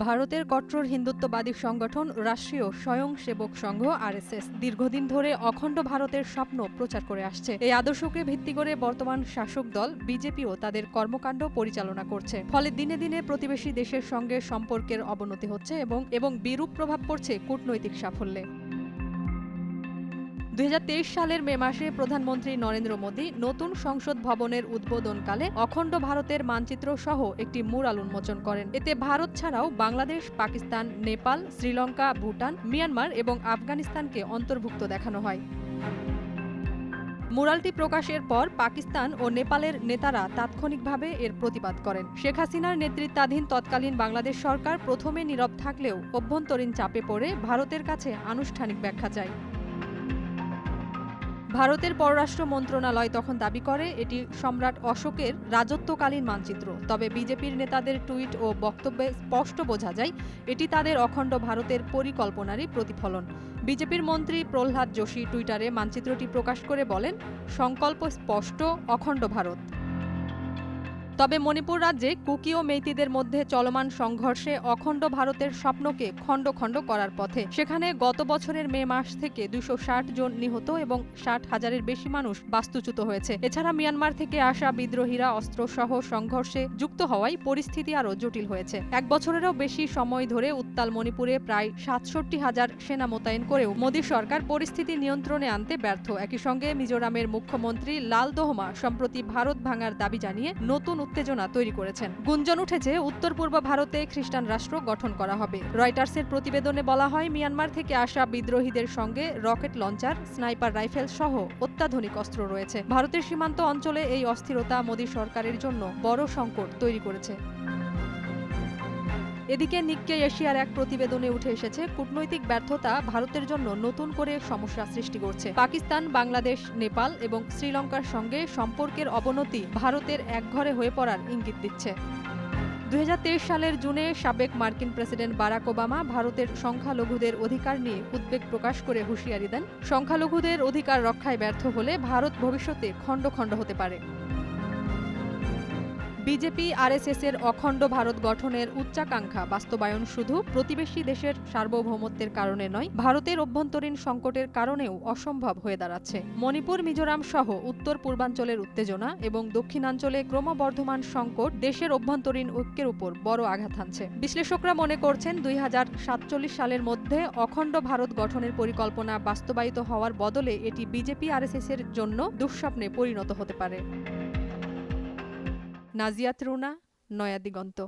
ভারতের কট্টর হিন্দুত্ববাদী সংগঠন রাষ্ট্রীয় স্বয়ংসেবক সংঘ আরএসএস দীর্ঘদিন ধরে অখণ্ড ভারতের স্বপ্ন প্রচার করে আসছে। এই আদর্শকে ভিত্তি করে বর্তমান শাসক দল বিজেপিও তাদের কর্মকাণ্ড পরিচালনা করছে। ফলে দিনে দিনে প্রতিবেশী দেশের সঙ্গে সম্পর্কের অবনতি হচ্ছে এবং বিরূপ প্রভাব পড়ছে কূটনৈতিক সাফল্যে। 2023 সালের মে মাসে প্রধানমন্ত্রী নরেন্দ্র মোদী নতুন সংসদ ভবনের উদ্বোধনকালে অখণ্ড ভারতের মানচিত্র সহ একটি মুরাল উন্মোচন করেন। এতে ভারত ছাড়াও বাংলাদেশ, পাকিস্তান, নেপাল, শ্রীলঙ্কা, ভুটান, মিয়ানমার এবং আফগানিস্তানকে অন্তর্ভুক্ত দেখানো হয়। মুরালটি প্রকাশের পর পাকিস্তান ও নেপালের নেতারা তাৎক্ষণিকভাবে এর প্রতিবাদ করেন। শেখ হাসিনার নেতৃত্বাধীন তৎকালীন বাংলাদেশ সরকার প্রথমে নীরব থাকলেও অভ্যন্তরীণ চাপে পড়ে ভারতের কাছে আনুষ্ঠানিক ব্যাখ্যা চায়। ভারতের পররাষ্ট্র মন্ত্রণালয় তখন দাবি করে এটি সম্রাট অশোকের রাজত্বকালীন মানচিত্র। তবে বিজেপির নেতাদের টুইট ও বক্তব্যে স্পষ্ট বোঝা যায় এটি তাদের অখণ্ড ভারতের পরিকল্পনারই প্রতিফলন। বিজেপির মন্ত্রী প্রহ্লাদ যোশী টুইটারে মানচিত্রটি প্রকাশ করে বলেন, সংকল্প স্পষ্ট, অখণ্ড ভারত। তবে মণিপুর রাজ্যে কুকি ও মেইতিদের মধ্যে চলমান সংঘর্ষে অখণ্ড ভারতের স্বপ্নকে খণ্ড খণ্ড করার পথে। সেখানে গত বছরের মে মাস থেকে 260 জন নিহত এবং 60,000-এর বেশি মানুষ বাস্তুচ্যুত হয়েছে। এছাড়া মিয়ানমার থেকে আসা বিদ্রোহীরা অস্ত্রসহ সংঘর্ষে যুক্ত হওয়ায় পরিস্থিতি আরও জটিল হয়েছে। এক বছরেরও বেশি সময় ধরে উত্তাল মণিপুরে প্রায় 67,000 সেনা মোতায়েন করেও মোদী সরকার পরিস্থিতি নিয়ন্ত্রণে আনতে ব্যর্থ। একই সঙ্গে মিজোরামের মুখ্যমন্ত্রী লাল দোহমা সম্প্রতি ভারত ভাঙার দাবি জানিয়ে নতুন উত্তেজনা তৈরি করেছেন। গুঞ্জন উঠেছে উত্তর পূর্ব ভারতে খ্রিস্টান রাষ্ট্র গঠন করা হবে। রয়টার্সের প্রতিবেদনে বলা হয়, মিয়ানমার থেকে আসা বিদ্রোহীদের সঙ্গে রকেট লঞ্চার, স্নাইপার রাইফেল সহ অত্যাধুনিক অস্ত্র রয়েছে। ভারতের সীমান্ত অঞ্চলে এই অস্থিরতা মোদী সরকারের জন্য বড় সংকট তৈরি করেছে। এদিকে নিক্কে এশিয়ার এক প্রতিবেদনে উঠে এসেছে কূটনৈতিক ব্যর্থতা ভারতের জন্য নতুন করে সমস্যা সৃষ্টি করছে। পাকিস্তান, বাংলাদেশ, নেপাল এবং শ্রীলঙ্কার সঙ্গে সম্পর্কের অবনতি ভারতের একঘরে হয়ে পড়ার ইঙ্গিত দিচ্ছে। 2023 সালের জুনে সাবেক মার্কিন প্রেসিডেন্ট বারাক ওবামা ভারতের সংখ্যালঘুদের অধিকার নিয়ে উদ্বেগ প্রকাশ করে হুঁশিয়ারি দেন, সংখ্যালঘুদের অধিকার রক্ষায় ব্যর্থ হলে ভারত ভবিষ্যতে খণ্ড খণ্ড হতে পারে। বিজেপি আরএসএসের অখণ্ড ভারত গঠনের উচ্চাকাঙ্ক্ষা বাস্তবায়ন শুধু প্রতিবেশী দেশের সার্বভৌমত্বের কারণে নয়, ভারতের অভ্যন্তরীণ সংকটের কারণেও অসম্ভব হয়ে দাঁড়াচ্ছে। মণিপুর, মিজোরাম সহ উত্তর পূর্বাঞ্চলের উত্তেজনা এবং দক্ষিণাঞ্চলে ক্রমবর্ধমান সংকট দেশের অভ্যন্তরীণ ঐক্যের উপর বড় আঘাত হানছে। বিশ্লেষকরা মনে করছেন 2047 সালের মধ্যে অখণ্ড ভারত গঠনের পরিকল্পনা বাস্তবায়িত হওয়ার বদলে এটি বিজেপি আরএসএসের জন্য দুঃস্বপ্নে পরিণত হতে পারে। নাজিয়াত রুনা, নয়া দিগন্ত।